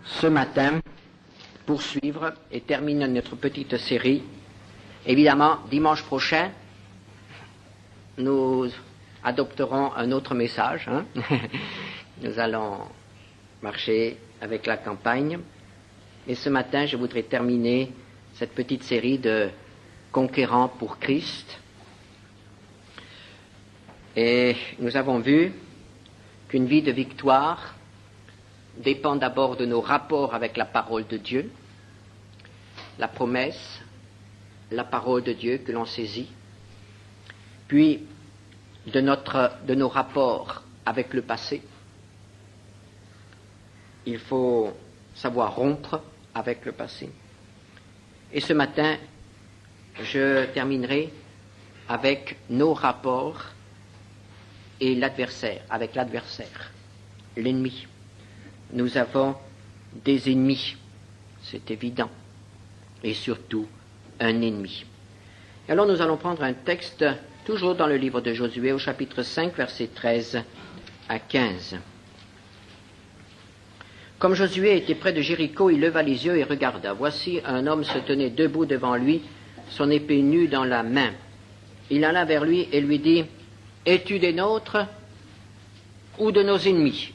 ce matin poursuivre et terminer notre petite série. Évidemment, dimanche prochain, nous adopterons un autre message. Nous allons marcher avec la campagne. Et ce matin, je voudrais terminer cette petite série de Conquérants pour Christ. Et nous avons vu qu'une vie de victoire dépend d'abord de nos rapports avec la parole de Dieu, la promesse, la parole de Dieu que l'on saisit, puis de nos rapports avec le passé. Il faut savoir rompre avec le passé. Et ce matin, je terminerai avec nos rapports et l'adversaire, avec l'adversaire, l'ennemi. Nous avons des ennemis, c'est évident, et surtout un ennemi. Alors nous allons prendre un texte, toujours dans le livre de Josué, au chapitre 5, versets 13 à 15. Comme Josué était près de Jéricho, il leva les yeux et regarda. Voici, un homme se tenait debout devant lui, son épée nue dans la main. Il alla vers lui et lui dit, « Es-tu des nôtres ou de nos ennemis ?»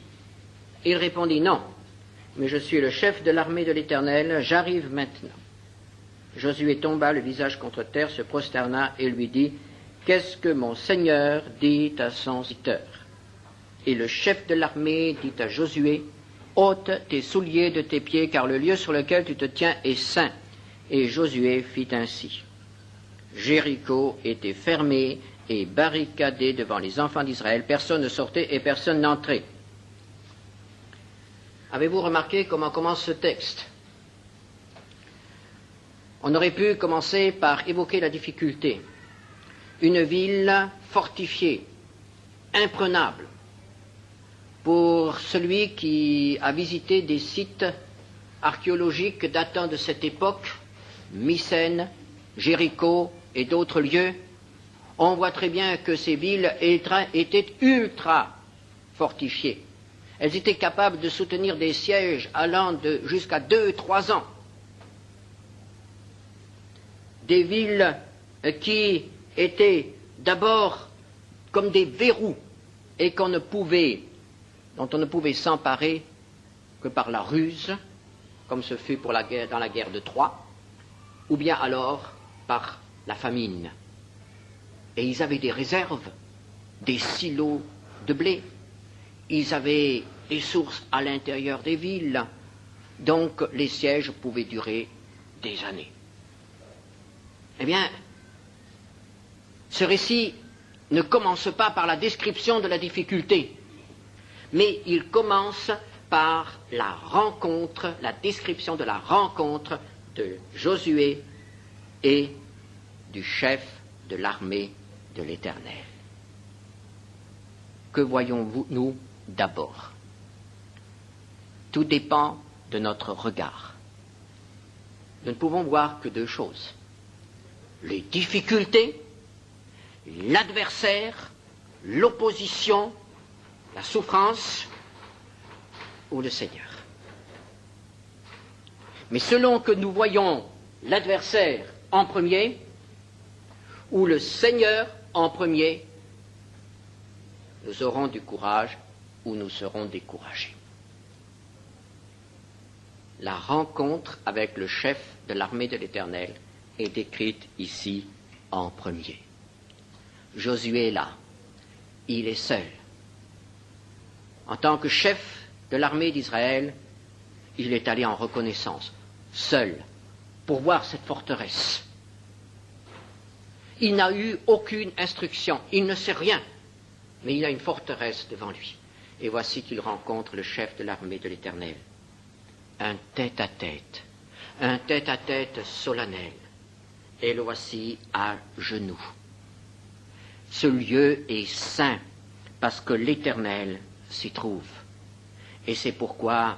Il répondit, « Non, mais je suis le chef de l'armée de l'Éternel, j'arrive maintenant. » Josué tomba le visage contre terre, se prosterna et lui dit, « Qu'est-ce que mon Seigneur dit à son serviteur ?» Et le chef de l'armée dit à Josué, « Ôte tes souliers de tes pieds, car le lieu sur lequel tu te tiens est saint. » Et Josué fit ainsi. Jéricho était fermé et barricadé devant les enfants d'Israël. Personne ne sortait et personne n'entrait. Avez-vous remarqué comment commence ce texte? On aurait pu commencer par évoquer la difficulté. Une ville fortifiée, imprenable, pour celui qui a visité des sites archéologiques datant de cette époque, Mycène, Jéricho et d'autres lieux. On voit très bien que ces villes étaient ultra fortifiées. Elles étaient capables de soutenir des sièges allant jusqu'à 2-3 ans. Des villes qui étaient d'abord comme des verrous et dont on ne pouvait s'emparer que par la ruse, comme ce fut dans la guerre de Troie, ou bien alors par la famine. Et ils avaient des réserves, des silos de blé. Ils avaient des sources à l'intérieur des villes, donc les sièges pouvaient durer des années. Eh bien, ce récit ne commence pas par la description de la difficulté, mais il commence par la description de la rencontre de Josué et du chef de l'armée de l'Éternel. Que voyons-nous d'abord? Tout dépend de notre regard. Nous ne pouvons voir que deux choses. Les difficultés, l'adversaire, l'opposition, la souffrance ou le Seigneur. Mais selon que nous voyons l'adversaire en premier ou le Seigneur en premier, nous aurons du courage ou nous serons découragés. La rencontre avec le chef de l'armée de l'Éternel est décrite ici en premier. Josué est là. Il est seul. En tant que chef de l'armée d'Israël, il est allé en reconnaissance, seul, pour voir cette forteresse. Il n'a eu aucune instruction, il ne sait rien, mais il a une forteresse devant lui. Et voici qu'il rencontre le chef de l'armée de l'Éternel. Un tête-à-tête solennel. Et le voici à genoux. Ce lieu est saint parce que l'Éternel s'y trouve. Et c'est pourquoi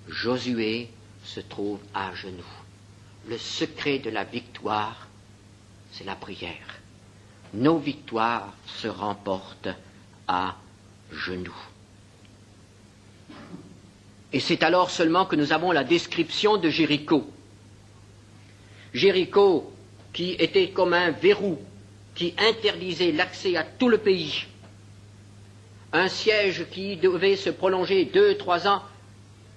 Josué se trouve à genoux. Le secret de la victoire, c'est la prière. Nos victoires se remportent à genoux. Et c'est alors seulement que nous avons la description de Jéricho. Jéricho qui était comme un verrou qui interdisait l'accès à tout le pays. Un siège qui devait se prolonger 2-3 ans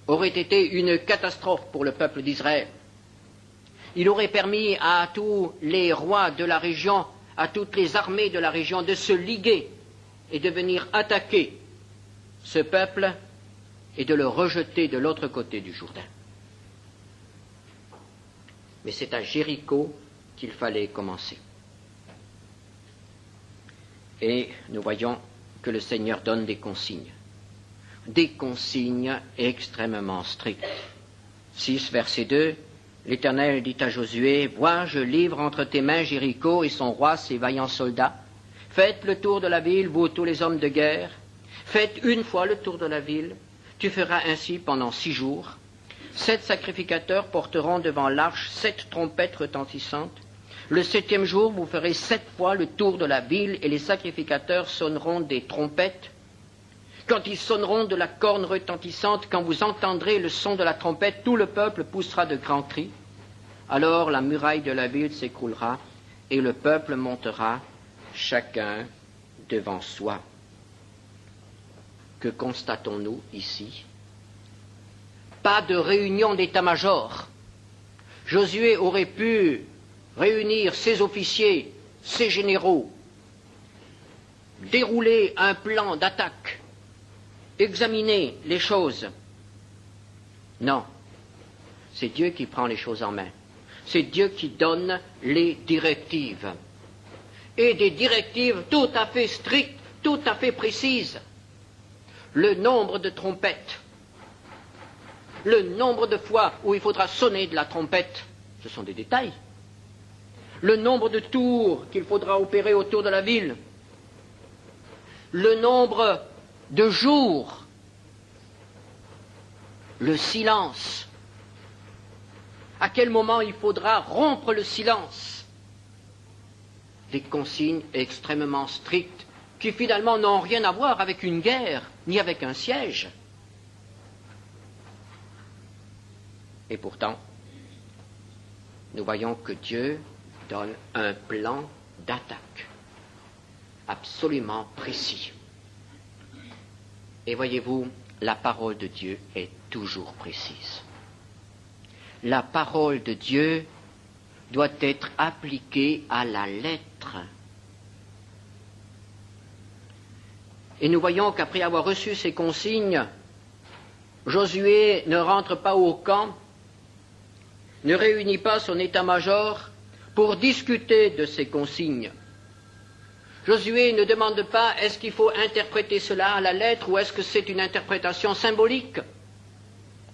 aurait été une catastrophe pour le peuple d'Israël. Il aurait permis à tous les rois de la région, à toutes les armées de la région de se liguer et de venir attaquer ce peuple et de le rejeter de l'autre côté du Jourdain. Mais c'est à Jéricho qu'il fallait commencer. Et nous voyons que le Seigneur donne des consignes extrêmement strictes. 6, verset 2, l'Éternel dit à Josué, « Vois, je livre entre tes mains Jéricho et son roi, ses vaillants soldats. Faites le tour de la ville, vous tous les hommes de guerre. Faites une fois le tour de la ville. Tu feras ainsi pendant 6 jours. 7 sacrificateurs porteront devant l'arche 7 trompettes retentissantes. Le 7e jour, vous ferez 7 fois le tour de la ville et les sacrificateurs sonneront des trompettes. Quand ils sonneront de la corne retentissante, quand vous entendrez le son de la trompette, tout le peuple poussera de grands cris. Alors la muraille de la ville s'écroulera et le peuple montera, chacun devant soi. » Que constatons-nous ici? Pas de réunion d'état-major. Josué aurait pu réunir ses officiers, ses généraux, dérouler un plan d'attaque, examiner les choses. Non, c'est Dieu qui prend les choses en main. C'est Dieu qui donne les directives. Et des directives tout à fait strictes, tout à fait précises. Le nombre de trompettes, le nombre de fois où il faudra sonner de la trompette, ce sont des détails. Le nombre de tours qu'il faudra opérer autour de la ville, le nombre de jours, le silence, à quel moment il faudra rompre le silence. Des consignes extrêmement strictes qui finalement n'ont rien à voir avec une guerre, ni avec un siège. Et pourtant, nous voyons que Dieu donne un plan d'attaque absolument précis. Et voyez-vous, la parole de Dieu est toujours précise. La parole de Dieu doit être appliquée à la lettre. Et nous voyons qu'après avoir reçu ces consignes, Josué ne rentre pas au camp, ne réunit pas son état-major pour discuter de ces consignes. Josué ne demande pas est-ce qu'il faut interpréter cela à la lettre ou est-ce que c'est une interprétation symbolique.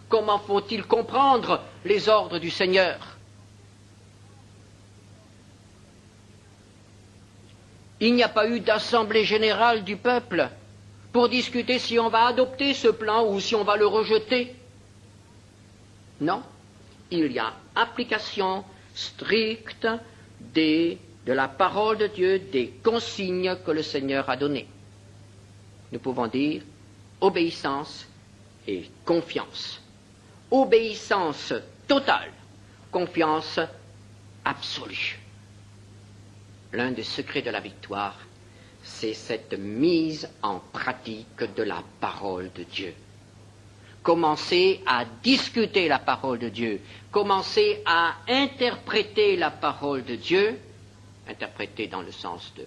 Comment faut-il comprendre les ordres du Seigneur? Il n'y a pas eu d'assemblée générale du peuple pour discuter si on va adopter ce plan ou si on va le rejeter. Non, il y a application stricte de la parole de Dieu, des consignes que le Seigneur a données. Nous pouvons dire obéissance et confiance. Obéissance totale, confiance absolue. L'un des secrets de la victoire, c'est cette mise en pratique de la parole de Dieu. Commencez à discuter la parole de Dieu, commencez à interpréter la parole de Dieu, interpréter dans le sens de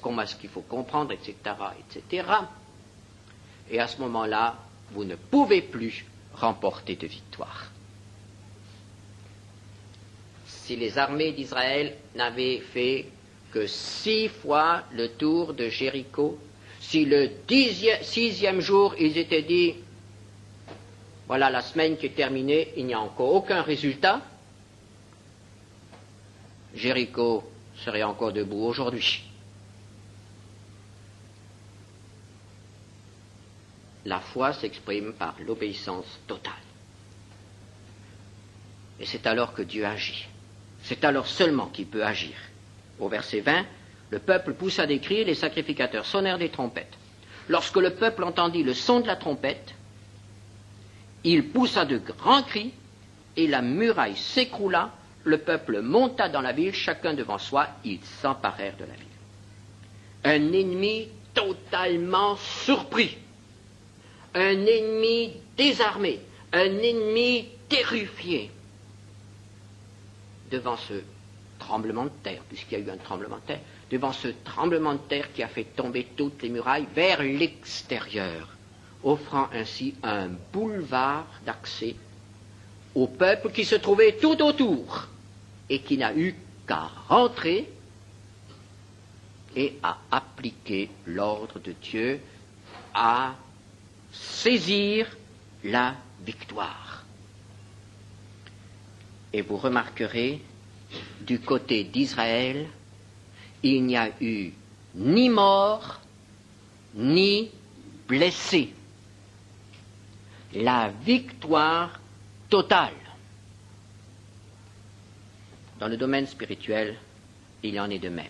comment est-ce qu'il faut comprendre, etc., etc. Et à ce moment-là, vous ne pouvez plus remporter de victoire. Si les armées d'Israël n'avaient fait que 6 fois le tour de Jéricho, si le 6e jour ils étaient dit voilà la semaine qui est terminée, il n'y a encore aucun résultat, Jéricho serait encore debout aujourd'hui. La foi s'exprime par l'obéissance totale. Et c'est alors que Dieu agit. C'est alors seulement qu'il peut agir. Au verset 20, le peuple poussa des cris, les sacrificateurs sonnèrent des trompettes. Lorsque le peuple entendit le son de la trompette, Il poussa de grands cris, et la muraille s'écroula. Le peuple monta dans la ville, chacun devant soi, ils s'emparèrent de la ville. Un ennemi totalement surpris, un ennemi désarmé, un ennemi terrifié devant ce tremblement de terre, puisqu'il y a eu un tremblement de terre, devant ce tremblement de terre qui a fait tomber toutes les murailles vers l'extérieur, offrant ainsi un boulevard d'accès au peuple qui se trouvait tout autour et qui n'a eu qu'à rentrer et à appliquer l'ordre de Dieu, à saisir la victoire. Et vous remarquerez, du côté d'Israël, il n'y a eu ni mort, ni blessé. La victoire totale. Dans le domaine spirituel, il en est de même.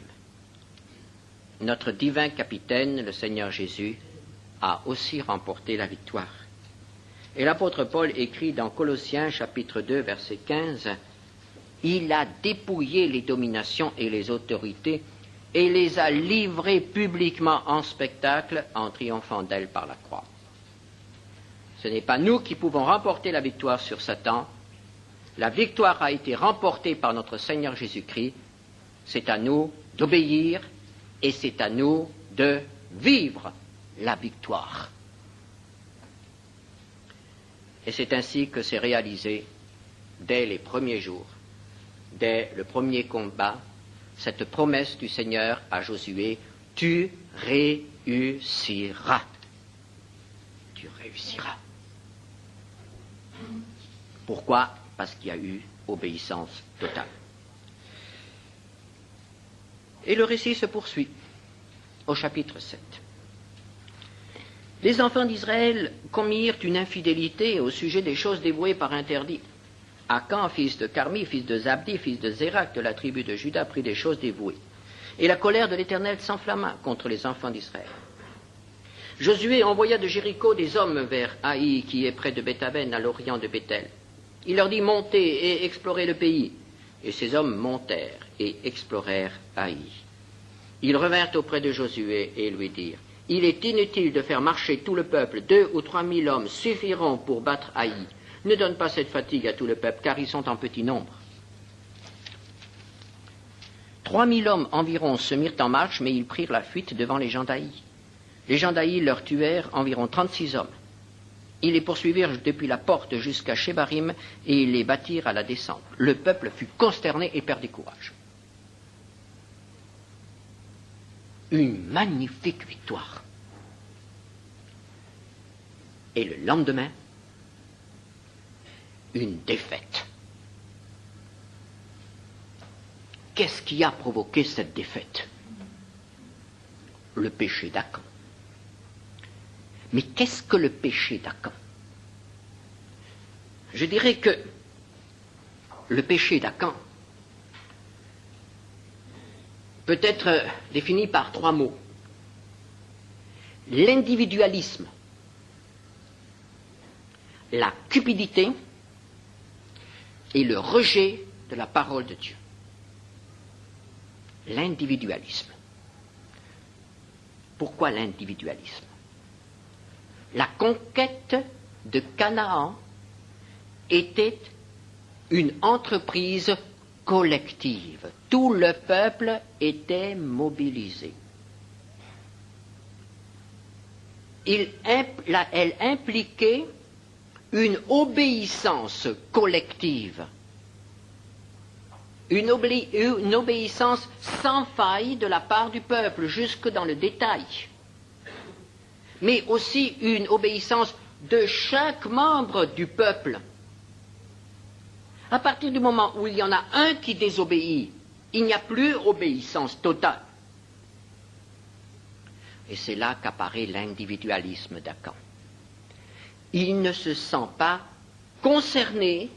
Notre divin capitaine, le Seigneur Jésus, a aussi remporté la victoire. Et l'apôtre Paul écrit dans Colossiens chapitre 2, verset 15, « Il a dépouillé les dominations et les autorités et les a livrées publiquement en spectacle en triomphant d'elles par la croix. » Ce n'est pas nous qui pouvons remporter la victoire sur Satan. La victoire a été remportée par notre Seigneur Jésus-Christ. C'est à nous d'obéir et c'est à nous de vivre la victoire. Et c'est ainsi que c'est réalisé dès les premiers jours, dès le premier combat, cette promesse du Seigneur à Josué, « Tu réussiras. Tu réussiras. » Pourquoi ? Parce qu'il y a eu obéissance totale. Et le récit se poursuit au chapitre 7. Les enfants d'Israël commirent une infidélité au sujet des choses dévouées par interdit. Akan, fils de Carmi, fils de Zabdi, fils de Zérak, de la tribu de Juda, prit des choses dévouées. Et la colère de l'Éternel s'enflamma contre les enfants d'Israël. Josué envoya de Jéricho des hommes vers Haï, qui est près de Bethaven, à l'orient de Béthel. Il leur dit, montez et explorez le pays. Et ces hommes montèrent et explorèrent Haï. Ils revinrent auprès de Josué et lui dirent, il est inutile de faire marcher tout le peuple, 2 ou 3 000 hommes suffiront pour battre Haï. Ne donne pas cette fatigue à tout le peuple, car ils sont en petit nombre. 3 000 hommes environ se mirent en marche, mais ils prirent la fuite devant les gens d'Haï. Les gens d'Haï leur tuèrent environ 36 hommes. Ils les poursuivirent depuis la porte jusqu'à Shebarim et ils les battirent à la descente. Le peuple fut consterné et perdit courage. Une magnifique victoire. Et le lendemain, une défaite. Qu'est-ce qui a provoqué cette défaite ? Le péché d'Akan. Mais qu'est-ce que le péché d'Akan ? Je dirais que le péché d'Akan peut être défini par 3 mots. L'individualisme, la cupidité et le rejet de la parole de Dieu. L'individualisme. Pourquoi l'individualisme ? La conquête de Canaan était une entreprise collective. Tout le peuple était mobilisé. Elle impliquait une obéissance collective, une obéissance sans faille de la part du peuple, jusque dans le détail, mais aussi une obéissance de chaque membre du peuple. À partir du moment où il y en a un qui désobéit, il n'y a plus obéissance totale. Et c'est là qu'apparaît l'individualisme d'Akan. Il ne se sent pas concerné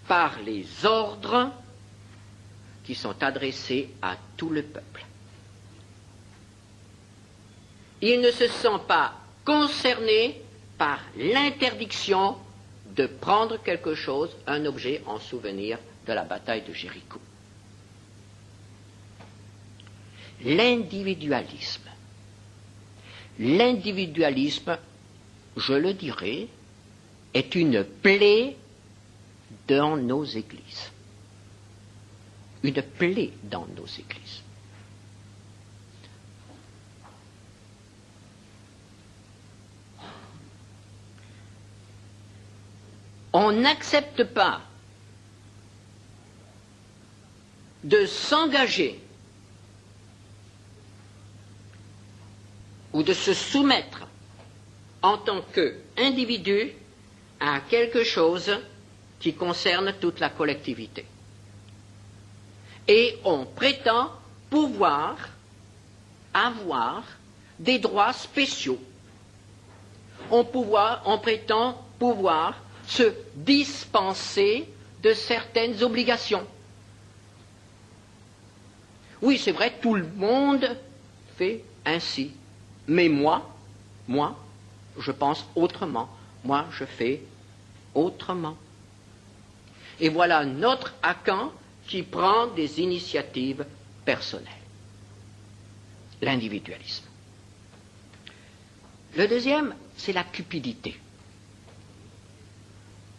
par les ordres qui sont adressés à tout le peuple. Il ne se sent pas concerné par l'interdiction de prendre quelque chose, un objet, en souvenir de la bataille de Jéricho. L'individualisme. L'individualisme, je le dirais, est une plaie dans nos églises. Une plaie dans nos églises. On n'accepte pas de s'engager ou de se soumettre en tant qu'individu à quelque chose qui concerne toute la collectivité. Et on prétend pouvoir avoir des droits spéciaux. On prétend pouvoir se dispenser de certaines obligations. Oui, c'est vrai, tout le monde fait ainsi. Mais moi, je pense autrement. Moi, je fais autrement. Et voilà notre Akan qui prend des initiatives personnelles. L'individualisme. Le deuxième, c'est la cupidité.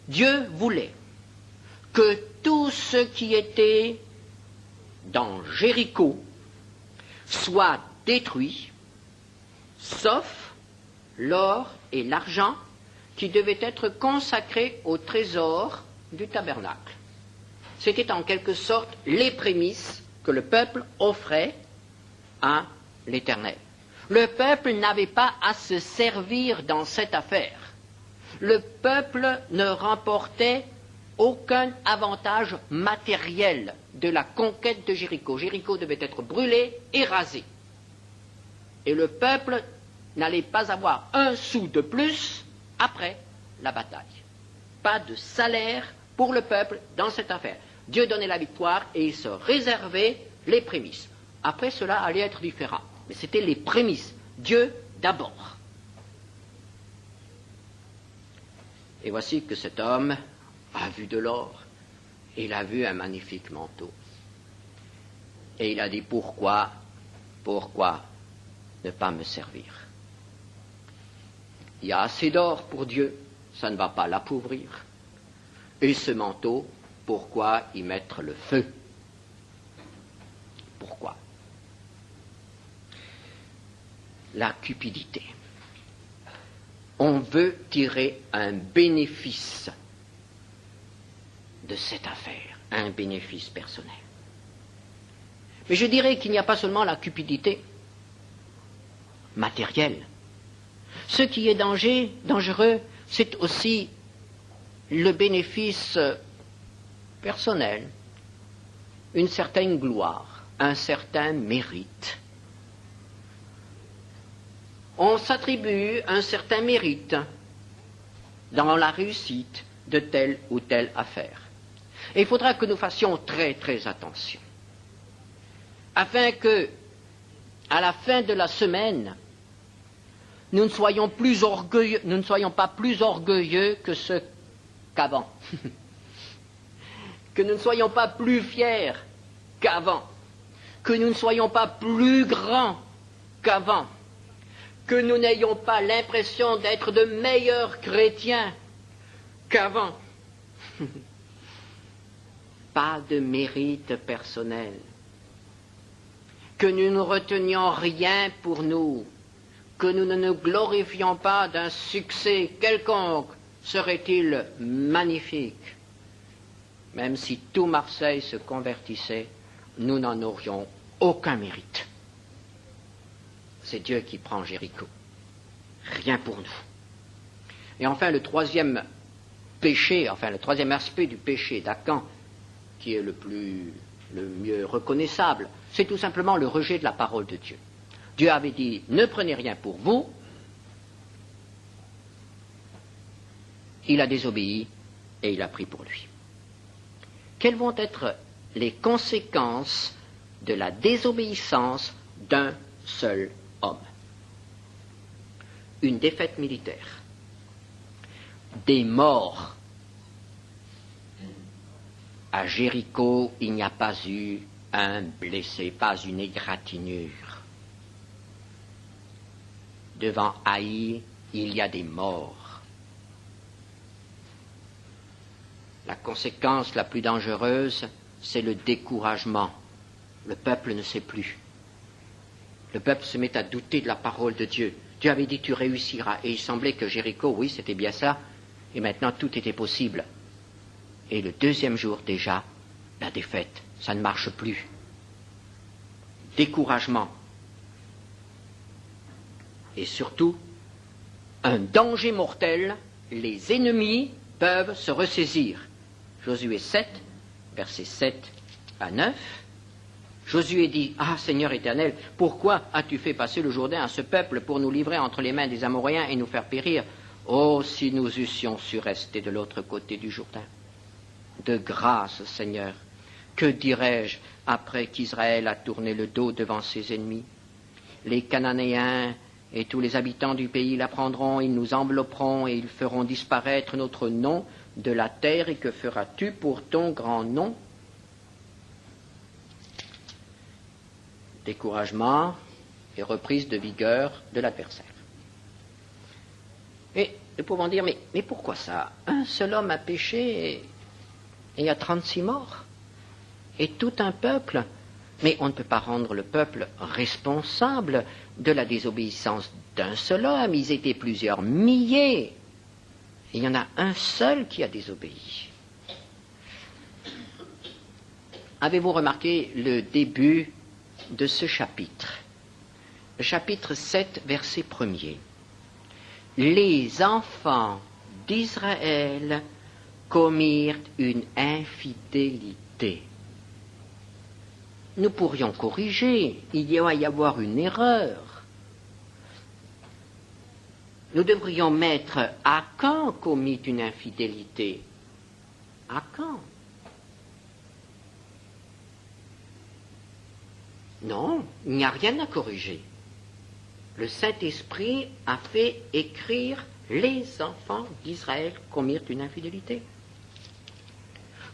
Dieu voulait que tout ce qui était dans Jéricho soit détruit, sauf l'or et l'argent qui devaient être consacrés au trésor du tabernacle. C'était en quelque sorte les prémices que le peuple offrait à l'Éternel. Le peuple n'avait pas à se servir dans cette affaire. Le peuple ne remportait aucun avantage matériel de la conquête de Jéricho. Jéricho devait être brûlé et rasé. Et le peuple n'allait pas avoir un sou de plus après la bataille. Pas de salaire pour le peuple dans cette affaire. Dieu donnait la victoire et il se réservait les prémices. Après, cela allait être différent. Mais c'était les prémices. Dieu d'abord. Et voici que cet homme a vu de l'or. Il a vu un magnifique manteau. Et il a dit, pourquoi ne pas me servir? Il y a assez d'or pour Dieu, ça ne va pas l'appauvrir. Et ce manteau, pourquoi y mettre le feu? Pourquoi? La cupidité. On veut tirer un bénéfice de cette affaire, un bénéfice personnel. Mais je dirais qu'il n'y a pas seulement la cupidité matérielle. Ce qui est dangereux, c'est aussi le bénéfice personnel, une certaine gloire, un certain mérite. On s'attribue un certain mérite dans la réussite de telle ou telle affaire. Et il faudra que nous fassions très très attention, afin que, à la fin de la semaine, nous ne soyons pas plus orgueilleux que ceux qu'avant, que nous ne soyons pas plus fiers qu'avant, que nous ne soyons pas plus grands qu'avant, que nous n'ayons pas l'impression d'être de meilleurs chrétiens qu'avant. Pas de mérite personnel. Que nous ne retenions rien pour nous, que nous ne nous glorifions pas d'un succès quelconque, serait-il magnifique. Même si tout Marseille se convertissait, nous n'en aurions aucun mérite. C'est Dieu qui prend Jéricho. Rien pour nous. Et enfin, le troisième aspect du péché d'Akan, qui est le mieux reconnaissable, c'est tout simplement le rejet de la parole de Dieu. Dieu avait dit, ne prenez rien pour vous. Il a désobéi et il a pris pour lui. Quelles vont être les conséquences de la désobéissance d'un seul homme? Une défaite militaire. des morts. À Jéricho, il n'y a pas eu un blessé, pas une égratignure. Devant Haï, il y a des morts. La conséquence la plus dangereuse, c'est le découragement. Le peuple ne sait plus. Le peuple se met à douter de la parole de Dieu. Dieu avait dit tu réussiras. Et il semblait que Jéricho, oui, c'était bien ça. Et maintenant, tout était possible. Et le deuxième jour déjà, la défaite. Ça ne marche plus. Découragement. Et surtout, un danger mortel, les ennemis peuvent se ressaisir. Josué 7, versets 7 à 9. Josué dit, « Ah, Seigneur éternel, pourquoi as-tu fait passer le Jourdain à ce peuple pour nous livrer entre les mains des Amoréens et nous faire périr? Oh, si nous eussions su rester de l'autre côté du Jourdain. De grâce, Seigneur, que dirais-je après qu'Israël a tourné le dos devant ses ennemis? Les Cananéens et tous les habitants du pays l'apprendront, ils nous envelopperont et ils feront disparaître notre nom de la terre. Et que feras-tu pour ton grand nom? » Découragement et reprise de vigueur de l'adversaire. Et nous pouvons dire, mais pourquoi ça? Un seul homme a péché et il y a 36 morts. Et tout un peuple. Mais on ne peut pas rendre le peuple responsable de la désobéissance d'un seul homme. Ils étaient plusieurs milliers. Et il y en a un seul qui a désobéi. Avez-vous remarqué le début de ce chapitre? Le chapitre 7, verset 1er. Les enfants d'Israël commirent une infidélité. Nous pourrions corriger, il doit y avoir une erreur. Nous devrions mettre Akan commit une infidélité. Akan. Non, il n'y a rien à corriger. Le Saint-Esprit a fait écrire les enfants d'Israël commirent une infidélité.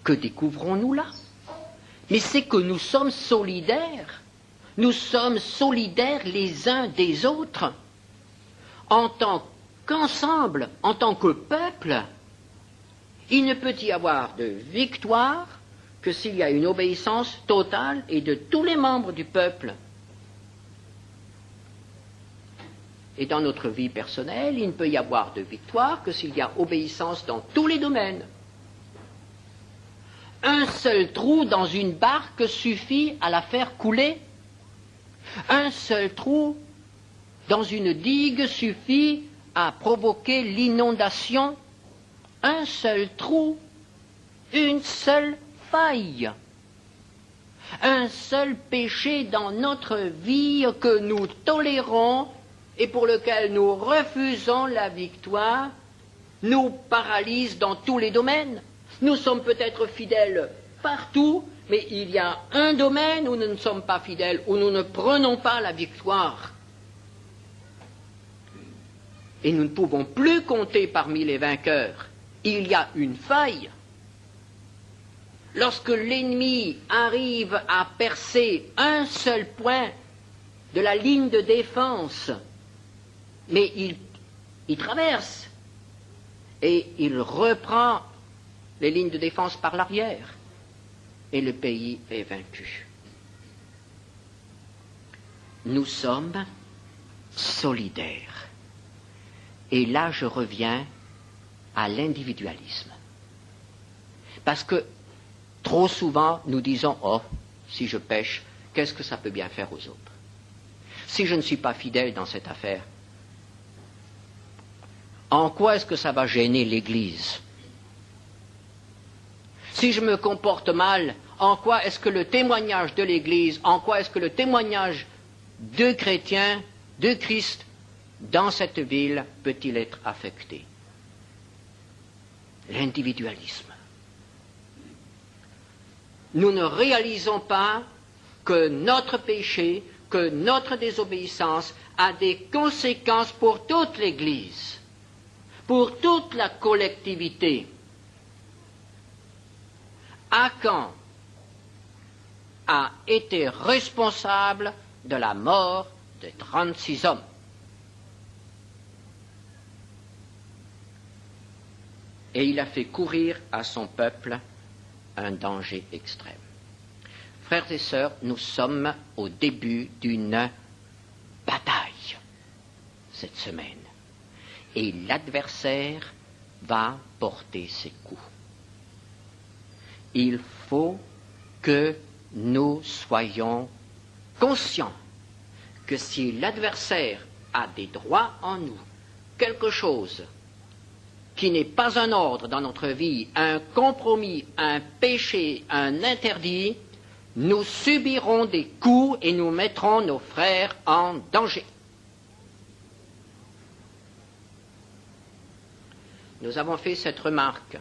Que découvrons-nous là? Mais c'est que nous sommes solidaires. Nous sommes solidaires les uns des autres. En tant qu'ensemble, en tant que peuple, il ne peut y avoir de victoire que s'il y a une obéissance totale et de tous les membres du peuple. Et dans notre vie personnelle, il ne peut y avoir de victoire que s'il y a obéissance dans tous les domaines. Un seul trou dans une barque suffit à la faire couler. Un seul trou dans une digue suffit à provoquer l'inondation. Un seul trou, une seule faille. Un seul péché dans notre vie que nous tolérons et pour lequel nous refusons la victoire nous paralyse dans tous les domaines. Nous sommes peut-être fidèles partout, mais il y a un domaine où nous ne sommes pas fidèles, où nous ne prenons pas la victoire. Et nous ne pouvons plus compter parmi les vainqueurs. Il y a une faille. Lorsque l'ennemi arrive à percer un seul point de la ligne de défense, mais il traverse et il reprend les lignes de défense par l'arrière et le pays est vaincu. Nous sommes solidaires. Et là, je reviens à l'individualisme. Parce que trop souvent, nous disons, oh, si je pêche, qu'est-ce que ça peut bien faire aux autres? Si je ne suis pas fidèle dans cette affaire, en quoi est-ce que ça va gêner l'Église? Si je me comporte mal, en quoi est-ce que le témoignage de l'Église, en quoi est-ce que le témoignage de chrétiens, de Christ, dans cette ville, peut-il être affecté? L'individualisme. Nous ne réalisons pas que notre péché, que notre désobéissance a des conséquences pour toute l'Église. pour toute la collectivité. Achan a été responsable de la mort de 36 hommes. Et il a fait courir à son peuple un danger extrême. Frères et sœurs, nous sommes au début d'une bataille cette semaine. Et l'adversaire va porter ses coups. Il faut que nous soyons conscients que si l'adversaire a des droits en nous, quelque chose qui n'est pas un ordre dans notre vie, un compromis, un péché, un interdit, nous subirons des coups et nous mettrons nos frères en danger. Nous avons fait cette remarque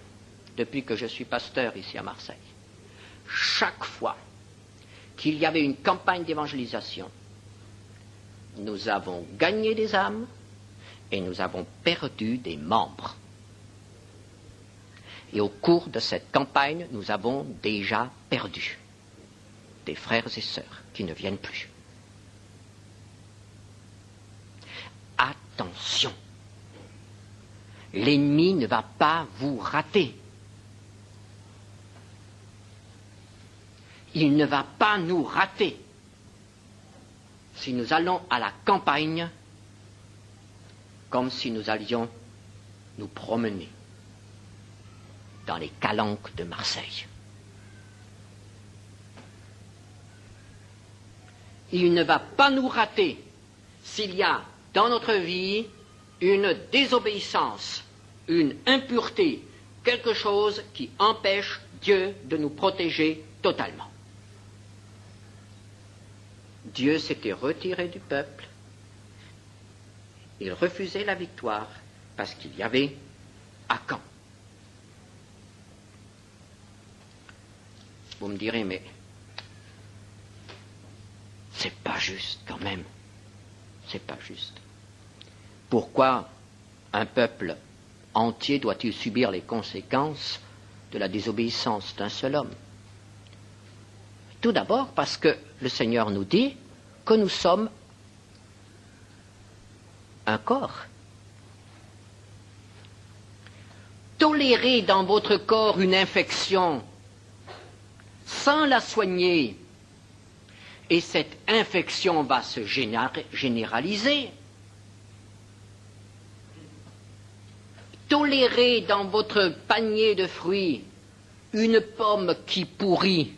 depuis que je suis pasteur ici à Marseille. Chaque fois qu'il y avait une campagne d'évangélisation, nous avons gagné des âmes et nous avons perdu des membres. Et au cours de cette campagne, nous avons déjà perdu des frères et sœurs qui ne viennent plus. Attention, l'ennemi ne va pas vous rater. Il ne va pas nous rater. Si nous allons à la campagne, comme si nous allions nous promener dans les calanques de Marseille. Il ne va pas nous rater s'il y a dans notre vie une désobéissance, une impureté, quelque chose qui empêche Dieu de nous protéger totalement. Dieu s'était retiré du peuple. Il refusait la victoire parce qu'il y avait Achan. Vous me direz, mais c'est pas juste quand même. C'est pas juste. Pourquoi un peuple entier doit-il subir les conséquences de la désobéissance d'un seul homme? Tout d'abord parce que le Seigneur nous dit que nous sommes un corps. Tolérez dans votre corps une infection sans la soigner, et cette infection va se généraliser. Tolérez dans votre panier de fruits une pomme qui pourrit,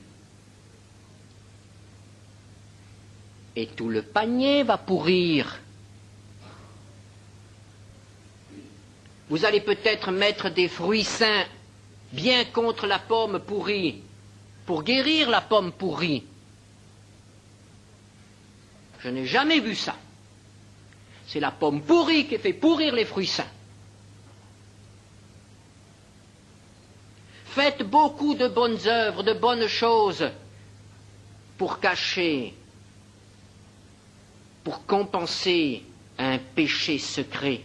et tout le panier va pourrir. Vous allez peut-être mettre des fruits sains bien contre la pomme pourrie, pour guérir la pomme pourrie. Je n'ai jamais vu ça. C'est la pomme pourrie qui fait pourrir les fruits sains. Faites beaucoup de bonnes œuvres, de bonnes choses pour cacher, pour compenser un péché secret.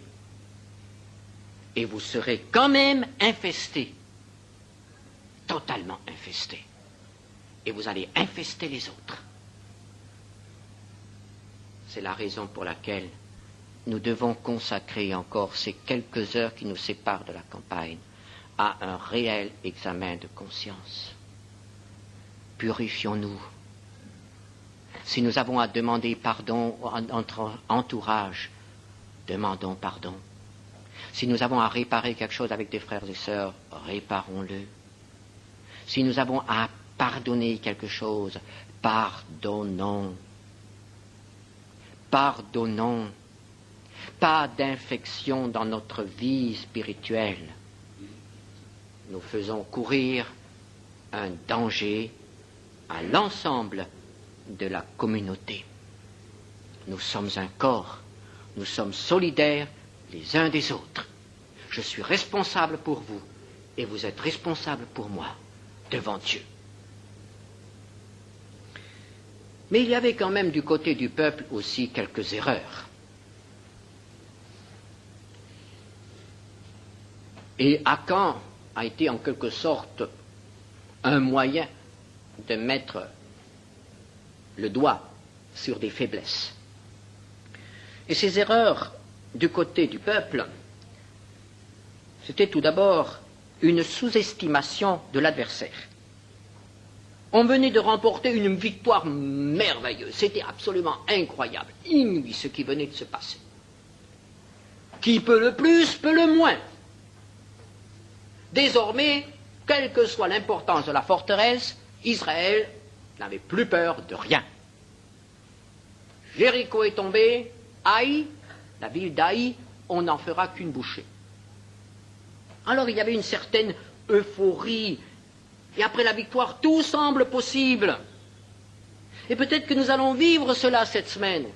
Et vous serez quand même infesté, totalement infesté. Et vous allez infester les autres. C'est la raison pour laquelle nous devons consacrer encore ces quelques heures qui nous séparent de la campagne à un réel examen de conscience. Purifions-nous. Si nous avons à demander pardon à notre entourage, demandons pardon. Si nous avons à réparer quelque chose avec des frères et sœurs, réparons-le. Si nous avons à pardonner quelque chose, pardonnons. Pardonnons. Pas d'infection dans notre vie spirituelle. Nous faisons courir un danger à l'ensemble de la communauté. Nous sommes un corps. Nous sommes solidaires les uns des autres. Je suis responsable pour vous et vous êtes responsable pour moi devant Dieu. Mais il y avait quand même du côté du peuple aussi quelques erreurs. Et Akan a été en quelque sorte un moyen de mettre le doigt sur des faiblesses. Et ces erreurs du côté du peuple, c'était tout d'abord une sous-estimation de l'adversaire. On venait de remporter une victoire merveilleuse, c'était absolument incroyable, inouï ce qui venait de se passer. Qui peut le plus, peut le moins. Désormais, quelle que soit l'importance de la forteresse, Israël n'avait plus peur de rien. Jéricho est tombé, Haï, la ville d'Haï, on n'en fera qu'une bouchée. Alors il y avait une certaine euphorie, et après la victoire, tout semble possible. Et peut-être que nous allons vivre cela cette semaine.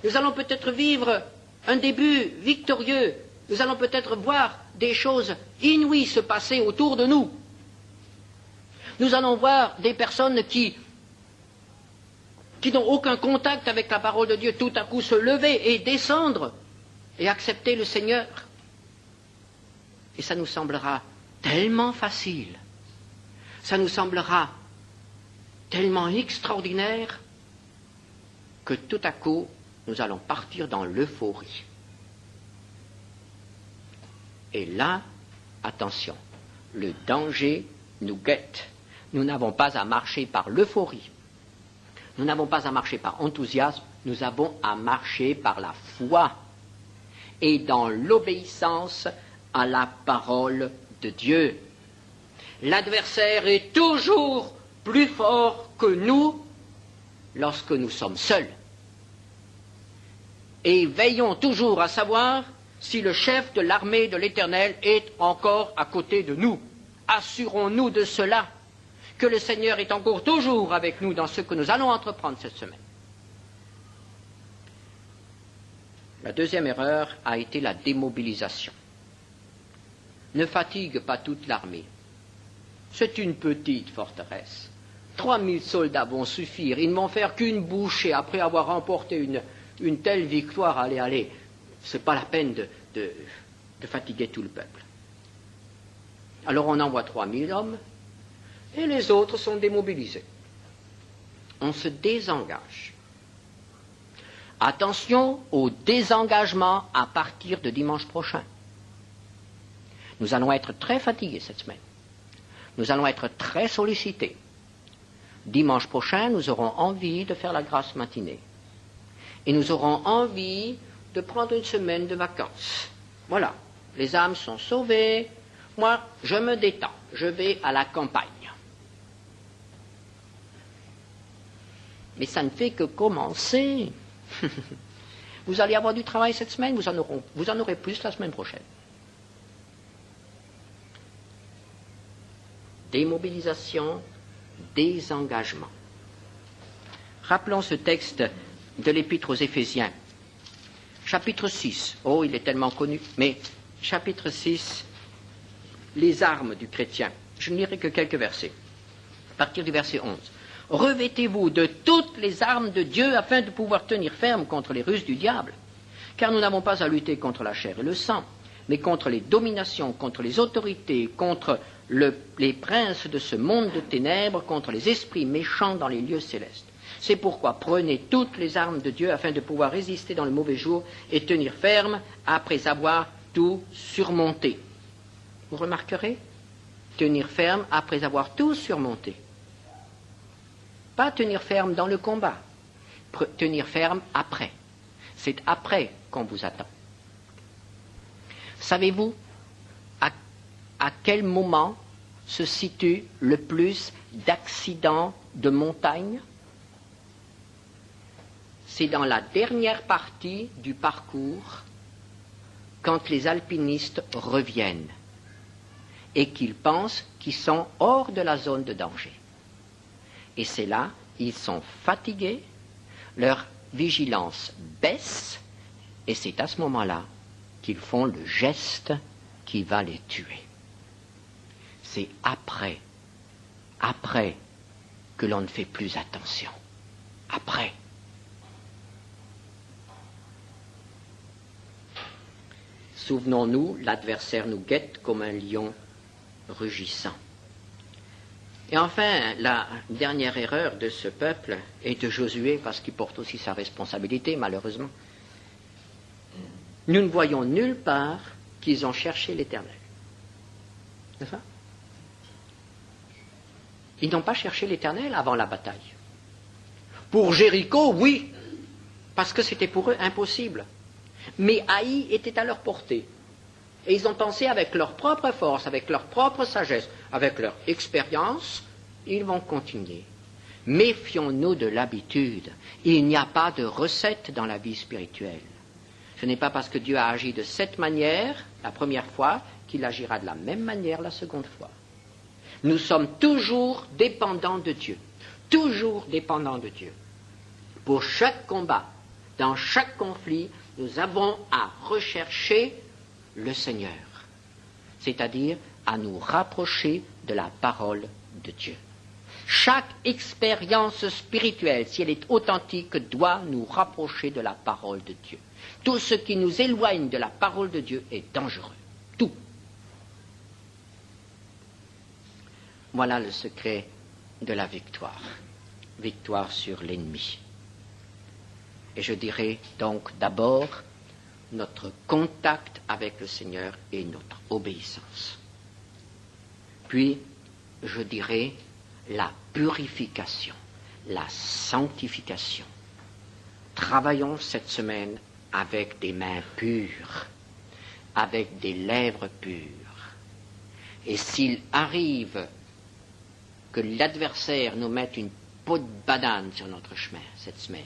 Nous allons peut-être vivre un début victorieux. Nous allons peut-être voir des choses inouïes se passer autour de nous. Nous allons voir des personnes qui n'ont aucun contact avec la parole de Dieu, tout à coup se lever et descendre et accepter le Seigneur. Et ça nous semblera tellement facile, ça nous semblera tellement extraordinaire que tout à coup, nous allons partir dans l'euphorie. Et là, attention, le danger nous guette. Nous n'avons pas à marcher par l'euphorie. Nous n'avons pas à marcher par enthousiasme, nous avons à marcher par la foi et dans l'obéissance à la parole de Dieu. L'adversaire est toujours plus fort que nous lorsque nous sommes seuls. Et veillons toujours à savoir si le chef de l'armée de l'Éternel est encore à côté de nous. Assurons-nous de cela, que le Seigneur est encore toujours avec nous dans ce que nous allons entreprendre cette semaine. La deuxième erreur a été la démobilisation. Ne fatigue pas toute l'armée. C'est une petite forteresse. 3000 soldats vont suffire. Ils ne vont faire qu'une bouchée après avoir remporté une telle victoire. Allez, ce n'est pas la peine de fatiguer tout le peuple. Alors on envoie 3000 hommes et les autres sont démobilisés. On se désengage. Attention au désengagement à partir de dimanche prochain. Nous allons être très fatigués cette semaine. Nous allons être très sollicités. Dimanche prochain, nous aurons envie de faire la grasse matinée. Et nous aurons envie de prendre une semaine de vacances. Voilà, les âmes sont sauvées. Moi, je me détends. Je vais à la campagne. Mais ça ne fait que commencer. Vous allez avoir du travail cette semaine, vous en aurez plus la semaine prochaine. Démobilisation, désengagement. Rappelons ce texte de l'Épître aux Éphésiens, chapitre 6. Oh, il est tellement connu, mais chapitre 6, les armes du chrétien. Je ne lirai que quelques versets, à partir du verset 11. Revêtez-vous de toutes les armes de Dieu afin de pouvoir tenir ferme contre les ruses du diable, car nous n'avons pas à lutter contre la chair et le sang, mais contre les dominations, contre les autorités, contre les princes de ce monde de ténèbres, contre les esprits méchants dans les lieux célestes. C'est pourquoi prenez toutes les armes de Dieu afin de pouvoir résister dans le mauvais jour et tenir ferme après avoir tout surmonté. Vous remarquerez, tenir ferme après avoir tout surmonté. Pas tenir ferme dans le combat, tenir ferme après. C'est après qu'on vous attend. Savez-vous à quel moment se situe le plus d'accidents de montagne? C'est dans la dernière partie du parcours, quand les alpinistes reviennent et qu'ils pensent qu'ils sont hors de la zone de danger. Et c'est là, ils sont fatigués, leur vigilance baisse, et c'est à ce moment-là qu'ils font le geste qui va les tuer. C'est après que l'on ne fait plus attention. Après. Souvenons-nous, l'adversaire nous guette comme un lion rugissant. Et enfin, la dernière erreur de ce peuple et de Josué, parce qu'il porte aussi sa responsabilité, malheureusement, nous ne voyons nulle part qu'ils ont cherché l'Éternel. N'est-ce pas? Ils n'ont pas cherché l'Éternel avant la bataille. Pour Jéricho, oui, parce que c'était pour eux impossible. Mais Haï était à leur portée. Et ils ont pensé avec leur propre force, avec leur propre sagesse, avec leur expérience, ils vont continuer. Méfions-nous de l'habitude. Il n'y a pas de recette dans la vie spirituelle. Ce n'est pas parce que Dieu a agi de cette manière la première fois qu'il agira de la même manière la seconde fois. Nous sommes toujours dépendants de Dieu. Toujours dépendants de Dieu. Pour chaque combat, dans chaque conflit, nous avons à rechercher le Seigneur, c'est-à-dire à nous rapprocher de la parole de Dieu. Chaque expérience spirituelle, si elle est authentique, doit nous rapprocher de la parole de Dieu. Tout ce qui nous éloigne de la parole de Dieu est dangereux. Tout. Voilà le secret de la victoire. Victoire sur l'ennemi. Et je dirais donc d'abord notre contact avec le Seigneur et notre obéissance. Puis, je dirais la purification, la sanctification. Travaillons cette semaine avec des mains pures, avec des lèvres pures. Et s'il arrive que l'adversaire nous mette une peau de banane sur notre chemin cette semaine,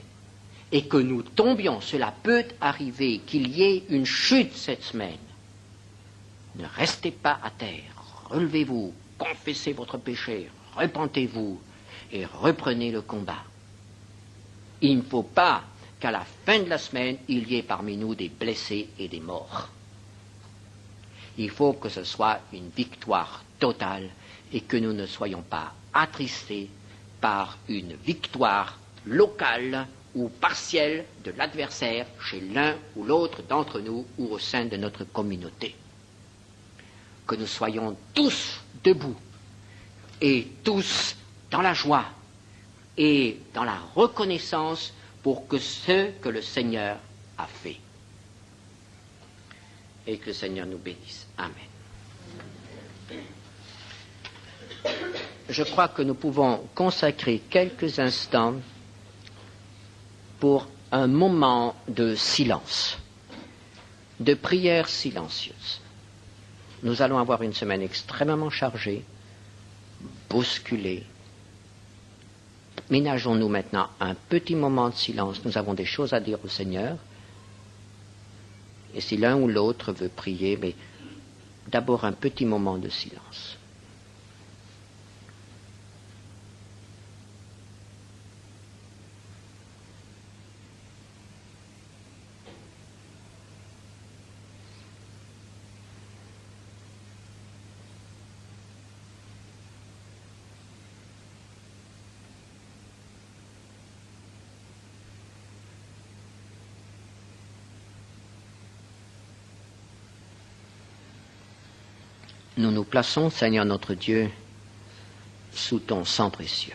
et que nous tombions, cela peut arriver, qu'il y ait une chute cette semaine. Ne restez pas à terre, relevez-vous, confessez votre péché, repentez-vous et reprenez le combat. Il ne faut pas qu'à la fin de la semaine, il y ait parmi nous des blessés et des morts. Il faut que ce soit une victoire totale et que nous ne soyons pas attristés par une victoire locale ou partielle de l'adversaire chez l'un ou l'autre d'entre nous ou au sein de notre communauté. Que nous soyons tous debout et tous dans la joie et dans la reconnaissance pour ce que le Seigneur a fait. Et que le Seigneur nous bénisse. Amen. Je crois que nous pouvons consacrer quelques instants pour un moment de silence, de prière silencieuse. Nous allons avoir une semaine extrêmement chargée, bousculée. Ménageons-nous maintenant un petit moment de silence. Nous avons des choses à dire au Seigneur. Et si l'un ou l'autre veut prier, mais d'abord un petit moment de silence. Nous nous plaçons, Seigneur notre Dieu, sous ton sang précieux.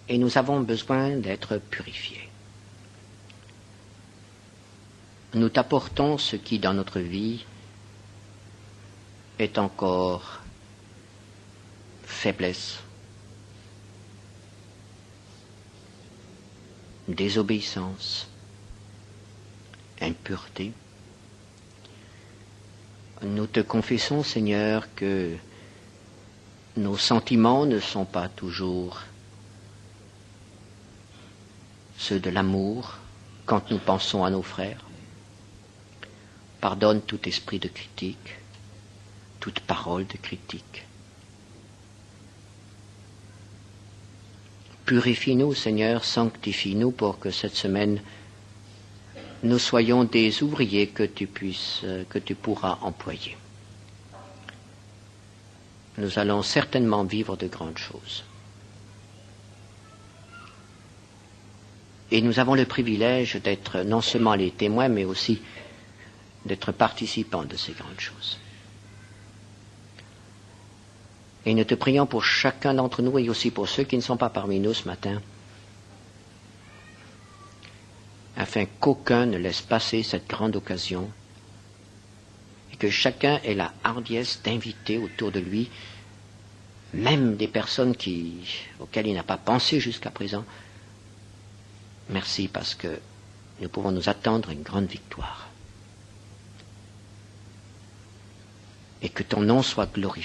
Et nous avons besoin d'être purifiés. Nous t'apportons ce qui, dans notre vie, est encore faiblesse, désobéissance, impureté. Nous te confessons, Seigneur, que nos sentiments ne sont pas toujours ceux de l'amour quand nous pensons à nos frères. Pardonne tout esprit de critique, toute parole de critique. Purifie-nous, Seigneur, sanctifie-nous pour que cette semaine, nous soyons des ouvriers que tu pourras employer. Nous allons certainement vivre de grandes choses. Et nous avons le privilège d'être non seulement les témoins, mais aussi d'être participants de ces grandes choses. Et nous te prions pour chacun d'entre nous et aussi pour ceux qui ne sont pas parmi nous ce matin, afin qu'aucun ne laisse passer cette grande occasion et que chacun ait la hardiesse d'inviter autour de lui même des personnes auxquelles il n'a pas pensé jusqu'à présent. Merci parce que nous pouvons nous attendre à une grande victoire. Et que ton nom soit glorifié.